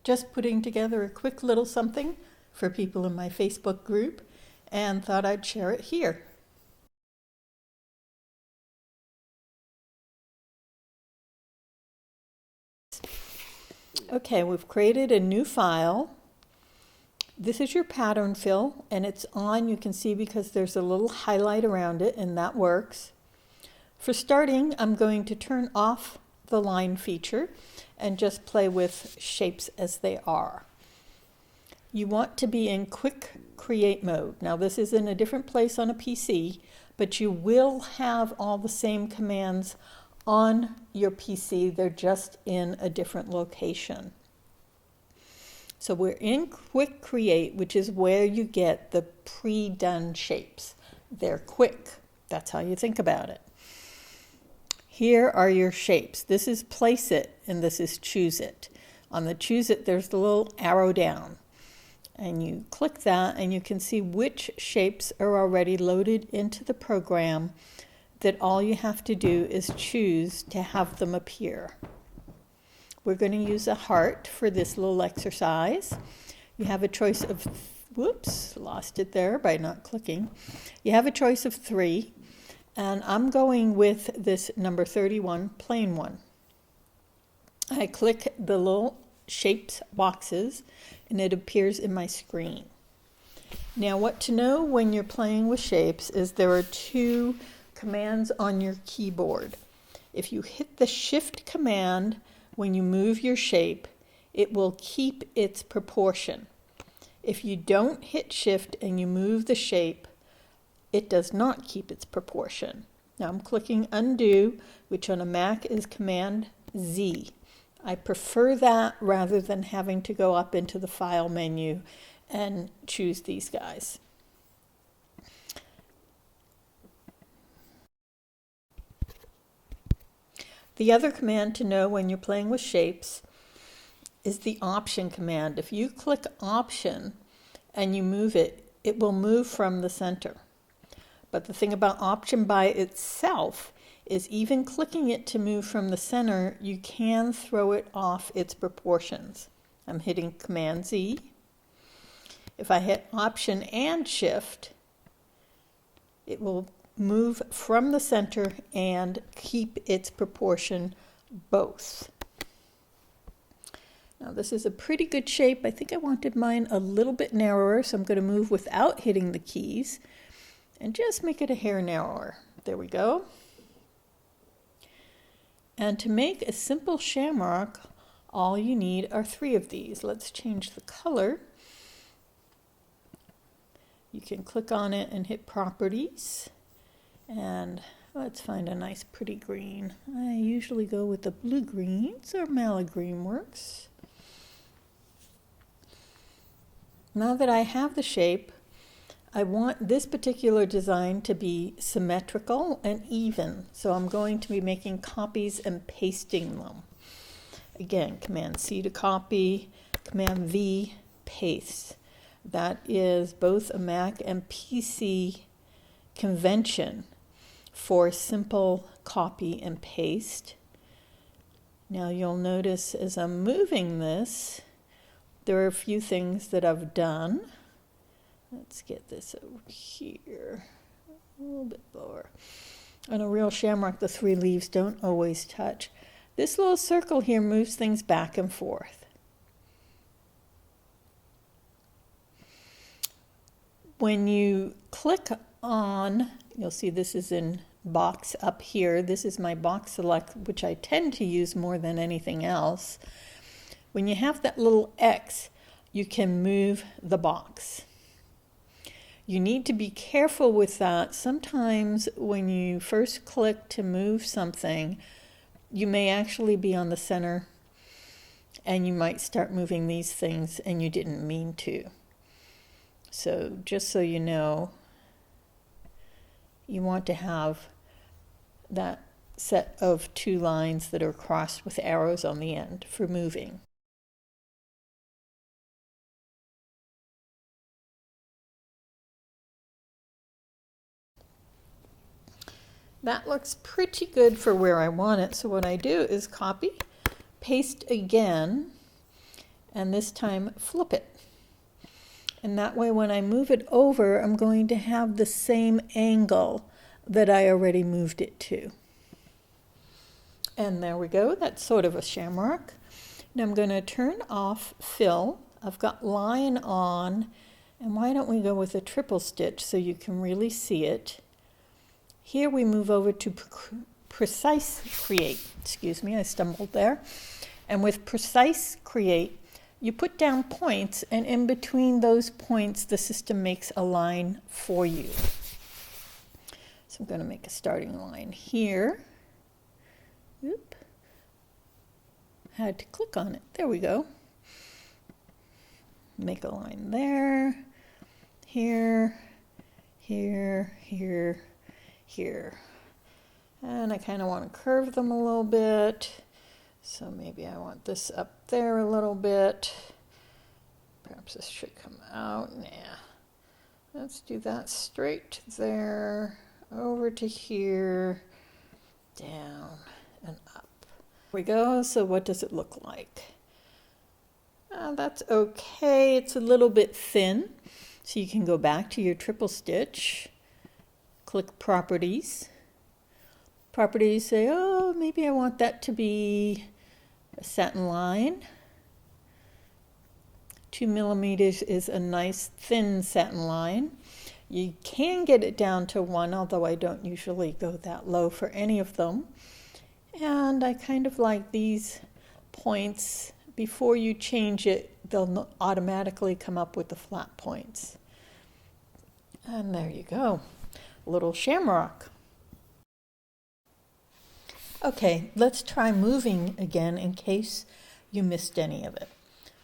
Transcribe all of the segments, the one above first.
Just putting together a quick little something for people in my Facebook group and thought I'd share it here. Okay, we've created a new file. This is your pattern fill, and it's on, you can see, because there's a little highlight around it, and that works. For starting, I'm going to turn off the line feature and just play with shapes as they are. You want to be in quick create mode. Now this is in a different place on a PC, but you will have all the same commands on your PC, they're just in a different location. So we're in quick create, which is where you get the pre-done shapes. They're quick, that's how you think about it. Here are your shapes. This is place it and this is choose it. On the choose it, there's the little arrow down. And you click that and you can see which shapes are already loaded into the program, that all you have to do is choose to have them appear. We're going to use a heart for this little exercise. You have a choice of, whoops, lost it there by not clicking. You have a choice of 3, and I'm going with this number 31, plain one. I click the little shapes boxes and it appears in my screen. Now what to know when you're playing with shapes is there are 2 commands on your keyboard. If you hit the shift command when you move your shape, it will keep its proportion. If you don't hit shift and you move the shape, it does not keep its proportion. Now I'm clicking undo, which on a Mac is Command Z. I prefer that rather than having to go up into the file menu and choose these guys. The other command to know when you're playing with shapes is the option command. If you click option and you move it, it will move from the center. But the thing about option by itself is even clicking it to move from the center, you can throw it off its proportions. I'm hitting Command Z. If I hit option and shift, it will move from the center and keep its proportion both. Now this is a pretty good shape. I think I wanted mine a little bit narrower, so I'm going to move without hitting the keys and just make it a hair narrower. There we go. And to make a simple shamrock, all you need are 3 of these. Let's change the color. You can click on it and hit properties. And let's find a nice pretty green. I usually go with the blue greens, or mallow green works. Now that I have the shape, I want this particular design to be symmetrical and even. So I'm going to be making copies and pasting them. Again, Command C to copy, Command V, paste. That is both a Mac and PC convention for simple copy and paste. Now you'll notice as I'm moving this, there are a few things that I've done. Let's get this over here, a little bit lower. On a real shamrock, the 3 leaves don't always touch. This little circle here moves things back and forth. When you click on, you'll see this is in box up here. This is my box select, which I tend to use more than anything else. When you have that little X, you can move the box. You need to be careful with that. Sometimes when you first click to move something, you may actually be on the center and you might start moving these things and you didn't mean to. So just so you know, you want to have that set of 2 lines that are crossed with arrows on the end for moving. That looks pretty good for where I want it. So what I do is copy, paste again, and this time flip it. And that way when I move it over, I'm going to have the same angle that I already moved it to. And there we go, that's sort of a shamrock. Now I'm going to turn off fill. I've got line on, and why don't we go with a triple stitch so you can really see it. Here we move over to precise create. Excuse me, I stumbled there. And with precise create, you put down points, and in between those points, the system makes a line for you. So I'm going to make a starting line here. Oop. Had to click on it. There we go. Make a line there, here, here, here, here. And I kind of want to curve them a little bit. So maybe I want this up there a little bit. Perhaps this should come out. Nah. Let's do that straight there, over to here, down and up. There we go. So what does it look like? That's okay. It's a little bit thin. So you can go back to your triple stitch, click properties. Properties say, oh, maybe I want that to be a satin line. 2 millimeters is a nice thin satin line. You can get it down to 1, although I don't usually go that low for any of them. And I kind of like these points. Before you change it, they'll automatically come up with the flat points. And there you go, little shamrock. Okay, let's try moving again in case you missed any of it.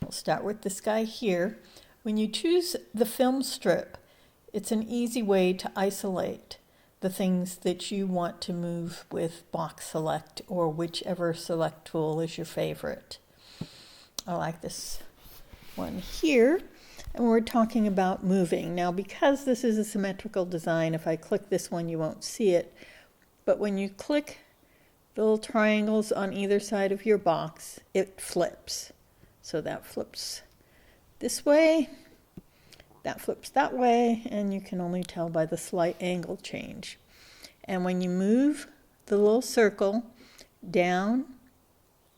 We'll start with this guy here. When you choose the film strip, it's an easy way to isolate the things that you want to move with box select or whichever select tool is your favorite. I like this one here, and we're talking about moving. Now, because this is a symmetrical design, if I click this one, you won't see it, but when you click the little triangles on either side of your box, it flips. So that flips this way, that flips that way, and you can only tell by the slight angle change. And when you move the little circle down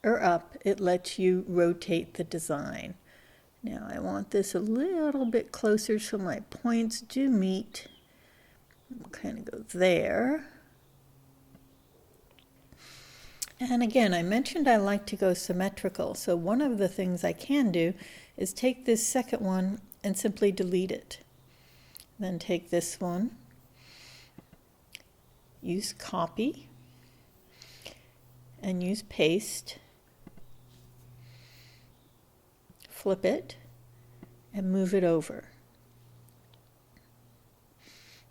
or up, it lets you rotate the design. Now I want this a little bit closer so my points do meet. We'll kind of go there. And again, I mentioned I like to go symmetrical, so one of the things I can do is take this second one and simply delete it. Then take this one, use copy, and use paste, flip it, and move it over.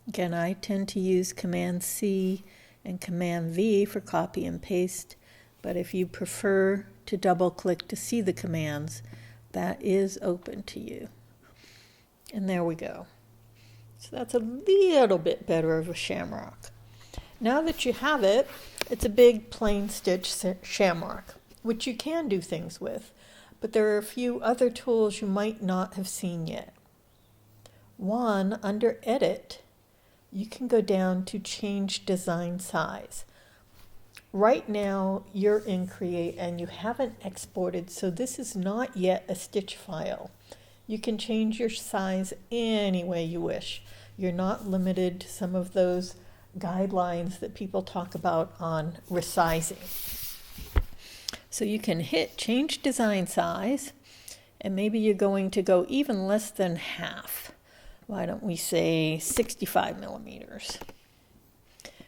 Again, I tend to use Command C and Command V for copy and paste, but if you prefer to double click to see the commands, that is open to you. And there we go. So that's a little bit better of a shamrock. Now that you have it, it's a big plain stitch shamrock, which you can do things with, but there are a few other tools you might not have seen yet. One, under Edit, you can go down to change design size. Right now you're in Create and you haven't exported, so this is not yet a stitch file. You can change your size any way you wish. You're not limited to some of those guidelines that people talk about on resizing. So you can hit change design size, and maybe you're going to go even less than half. Why don't we say 65 millimeters?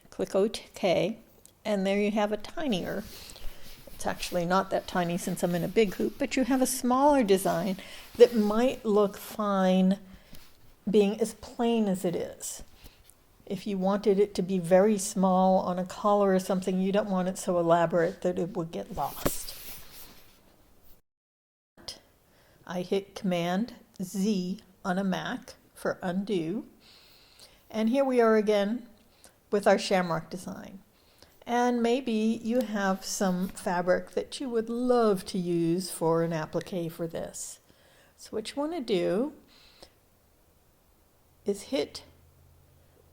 Click OK, and there you have a tinier. It's actually not that tiny since I'm in a big hoop, but you have a smaller design that might look fine being as plain as it is. If you wanted it to be very small on a collar or something, you don't want it so elaborate that it would get lost. I hit Command Z on a Mac for undo. And here we are again with our shamrock design. And maybe you have some fabric that you would love to use for an applique for this. So what you want to do is hit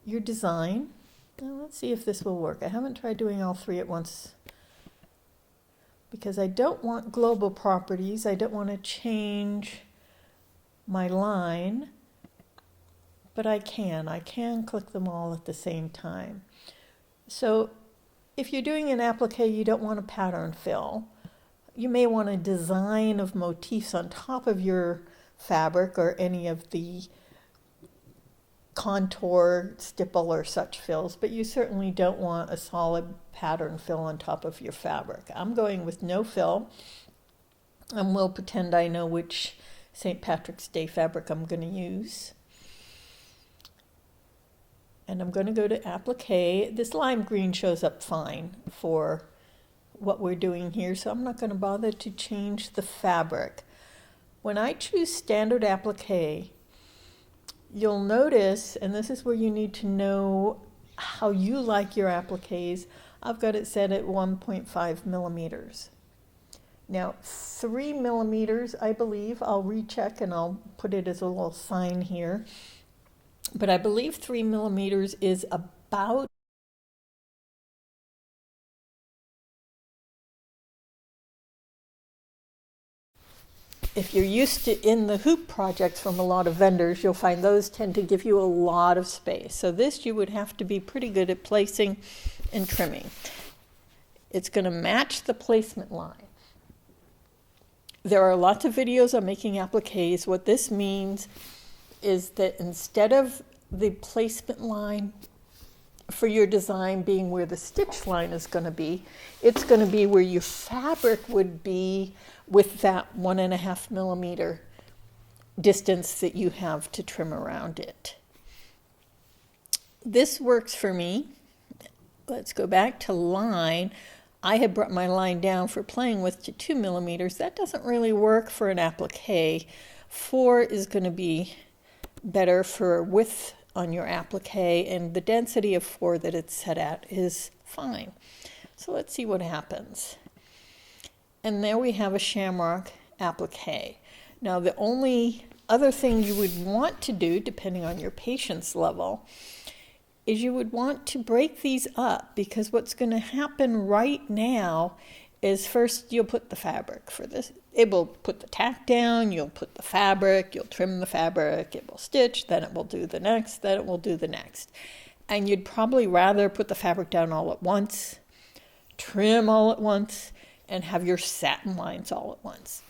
your design. Now let's see if this will work. I haven't tried doing all three at once because I don't want global properties. I don't want to change my line, but I can click them all at the same time. So if you're doing an applique, you don't want a pattern fill. You may want a design of motifs on top of your fabric or any of the contour, stipple, or such fills, but you certainly don't want a solid pattern fill on top of your fabric. I'm going with no fill, and we'll pretend I know which St. Patrick's Day fabric I'm going to use. And I'm going to go to Applique. This lime green shows up fine for what we're doing here, so I'm not going to bother to change the fabric. When I choose standard applique, you'll notice, and this is where you need to know how you like your appliques, I've got it set at 1.5 millimeters. Now 3 millimeters, I believe, I'll recheck and I'll put it as a little sign here, but I believe 3 millimeters is about if you're used to in the hoop projects from a lot of vendors, you'll find those tend to give you a lot of space. So this you would have to be pretty good at placing and trimming. It's going to match the placement line. There are lots of videos on making appliques. What this means is that instead of the placement line for your design being where the stitch line is going to be, it's going to be where your fabric would be with that 1.5 millimeter distance that you have to trim around it. This works for me. Let's go back to line. I had brought my line down for playing with to 2 millimeters. That doesn't really work for an applique. 4 is going to be better for width on your applique, and the density of 4 that it's set at is fine. So let's see what happens. And there we have a shamrock applique. Now the only other thing you would want to do, depending on your patience level, is you would want to break these up, because what's going to happen right now is first you'll put the fabric for this. It will put the tack down, you'll put the fabric, you'll trim the fabric, it will stitch, then it will do the next, then it will do the next. And you'd probably rather put the fabric down all at once, trim all at once, and have your satin lines all at once.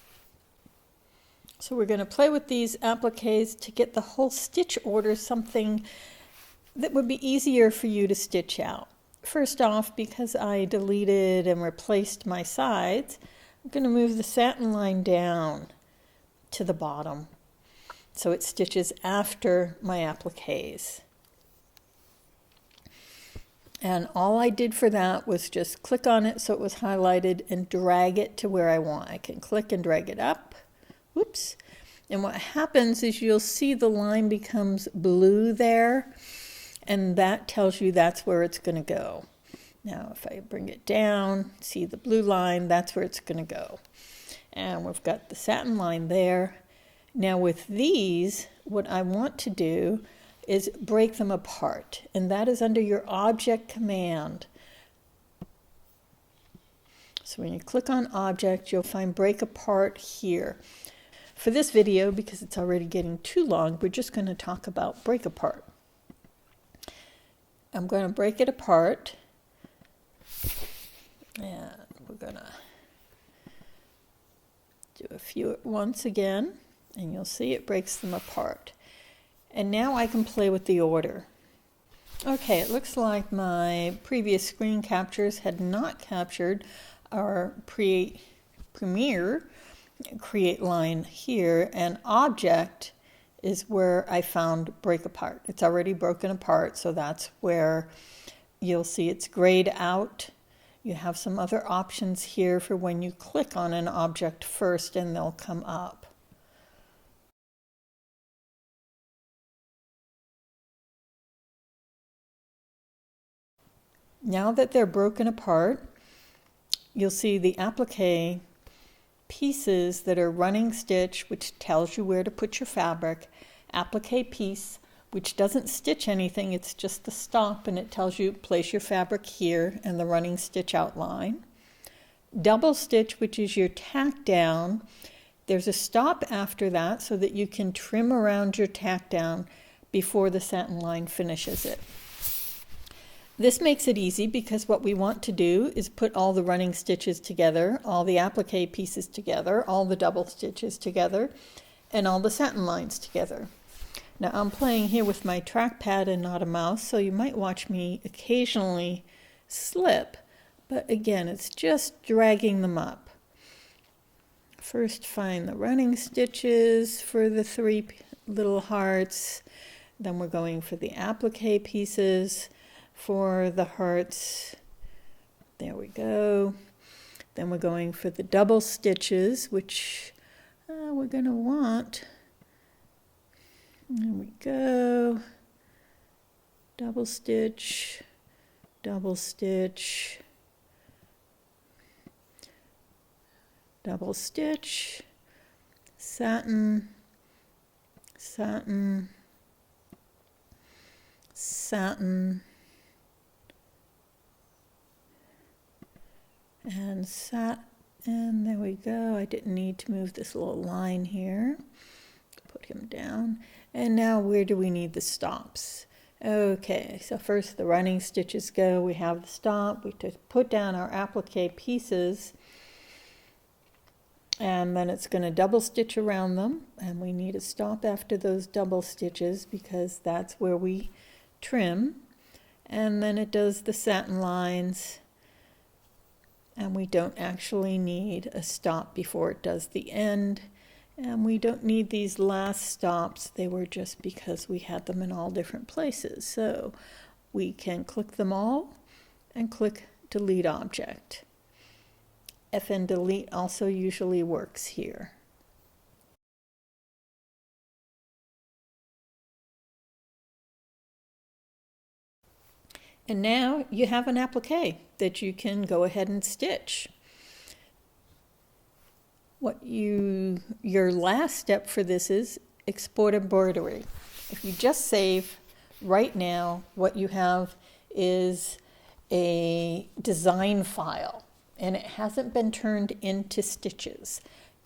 So we're going to play with these appliques to get the whole stitch order something that would be easier for you to stitch out. First off, because I deleted and replaced my sides, I'm going to move the satin line down to the bottom so it stitches after my appliques. And all I did for that was just click on it so it was highlighted and drag it to where I want. I can click and drag it up. Whoops. And what happens is you'll see the line becomes blue there, and that tells you that's where it's going to go. Now if I bring it down, see the blue line, that's where it's going to go. And we've got the satin line there. Now with these, what I want to do is break them apart, and that is under your object command. So when you click on object, you'll find break apart here. For this video, because it's already getting too long, we're just going to talk about break apart. I'm going to break it apart, and we're going to do a few at once again, and you'll see it breaks them apart. And now I can play with the order. Okay, it looks like my previous screen captures had not captured our Premier create line here, and object is where I found break apart. It's already broken apart, so that's where you'll see it's grayed out. You have some other options here for when you click on an object first, and they'll come up. Now that they're broken apart, you'll see the applique pieces that are running stitch, which tells you where to put your fabric, applique piece, which doesn't stitch anything, it's just the stop, and it tells you place your fabric here and the running stitch outline. Double stitch, which is your tack down. There's a stop after that so that you can trim around your tack down before the satin line finishes it. This makes it easy because what we want to do is put all the running stitches together, all the applique pieces together, all the double stitches together, and all the satin lines together. Now I'm playing here with my trackpad and not a mouse, so you might watch me occasionally slip, but again, it's just dragging them up. First find the running stitches for the 3 little hearts, then we're going for the applique pieces for the hearts. There we go. Then we're going for the double stitches, which we're going to want. There we go. Double stitch, double stitch, double stitch, satin, satin, satin, and and there we go. I didn't need to move this little line here. Put him down. And now where do we need the stops? Okay, so first the running stitches go. We have the stop. We just put down our applique pieces, and then it's going to double stitch around them, and we need a stop after those double stitches because that's where we trim. And then it does the satin lines, and we don't actually need a stop before it does the end. And we don't need these last stops. They were just because we had them in all different places. So we can click them all and click delete object. FN delete also usually works here. And now you have an applique that you can go ahead and stitch. Your last step for this is export embroidery. If you just save right now, what you have is a design file, and it hasn't been turned into stitches.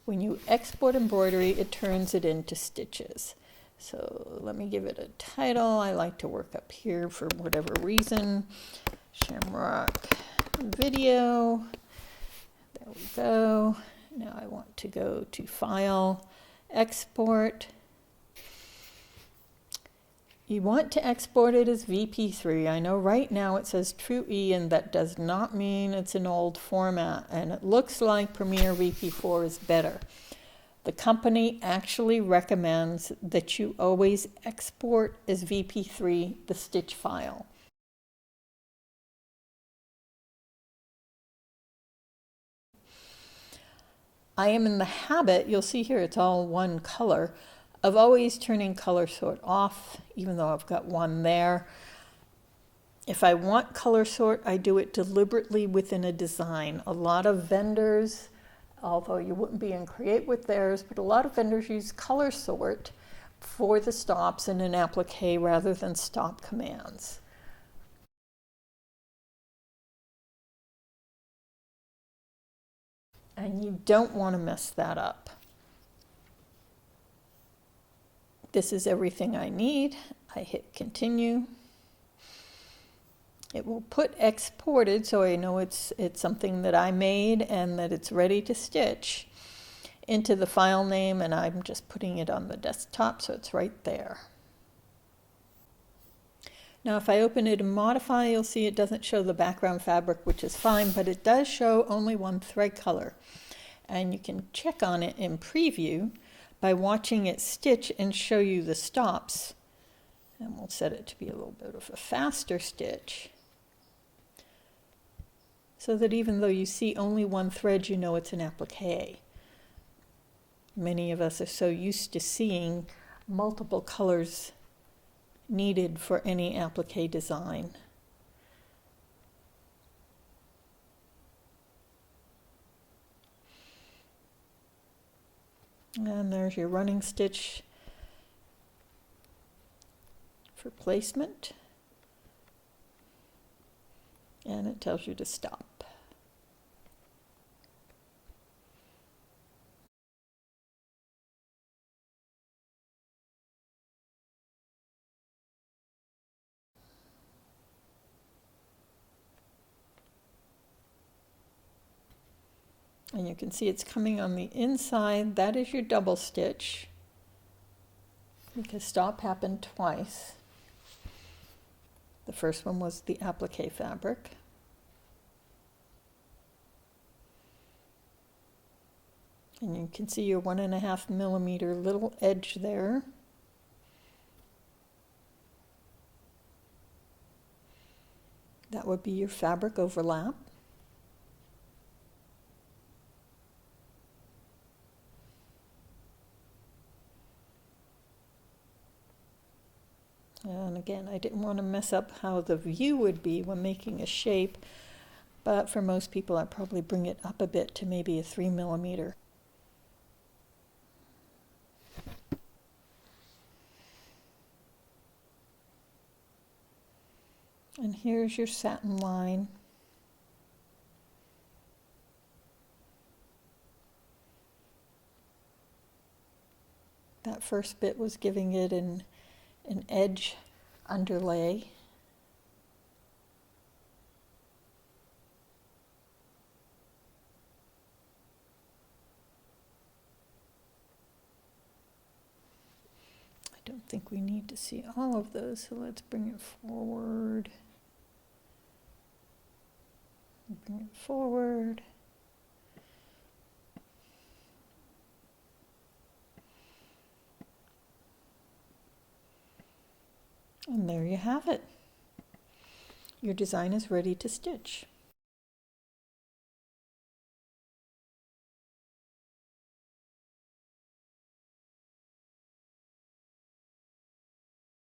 When you export embroidery, it turns it into stitches. So let me give it a title. I like to work up here for whatever reason. Shamrock video. There we go. Now I want to go to File, Export. You want to export it as VP3. I know right now it says True E, and that does not mean it's an old format, and it looks like Premiere VP4 is better. The company actually recommends that you always export as VP3 the stitch file. I am in the habit, you'll see here it's all one color, of always turning color sort off, even though I've got one there. If I want color sort, I do it deliberately within a design. A lot of vendors, although you wouldn't be in Create with theirs, but a lot of vendors use color sort for the stops in an applique rather than stop commands. And you don't want to mess that up. This is everything I need. I hit continue. It will put exported, so I know it's something that I made and that it's ready to stitch into the file name, and I'm just putting it on the desktop so it's right there. Now if I open it and modify, you'll see it doesn't show the background fabric, which is fine, but it does show only one thread color. And you can check on it in preview by watching it stitch and show you the stops. And we'll set it to be a little bit of a faster stitch, so that even though you see only one thread, you know it's an applique. Many of us are so used to seeing multiple colors needed for any applique design. And there's your running stitch for placement. And it tells you to stop. And you can see it's coming on the inside. That is your double stitch, because stop happened twice. The first one was the applique fabric. And you can see your 1.5 millimeter little edge there. That would be your fabric overlap. And again, I didn't want to mess up how the view would be when making a shape, but for most people I'd probably bring it up a bit to maybe a 3 millimeter. And here's your satin line. That first bit was giving it an edge underlay. I don't think we need to see all of those, so let's bring it forward. Bring it forward. And there you have it. Your design is ready to stitch.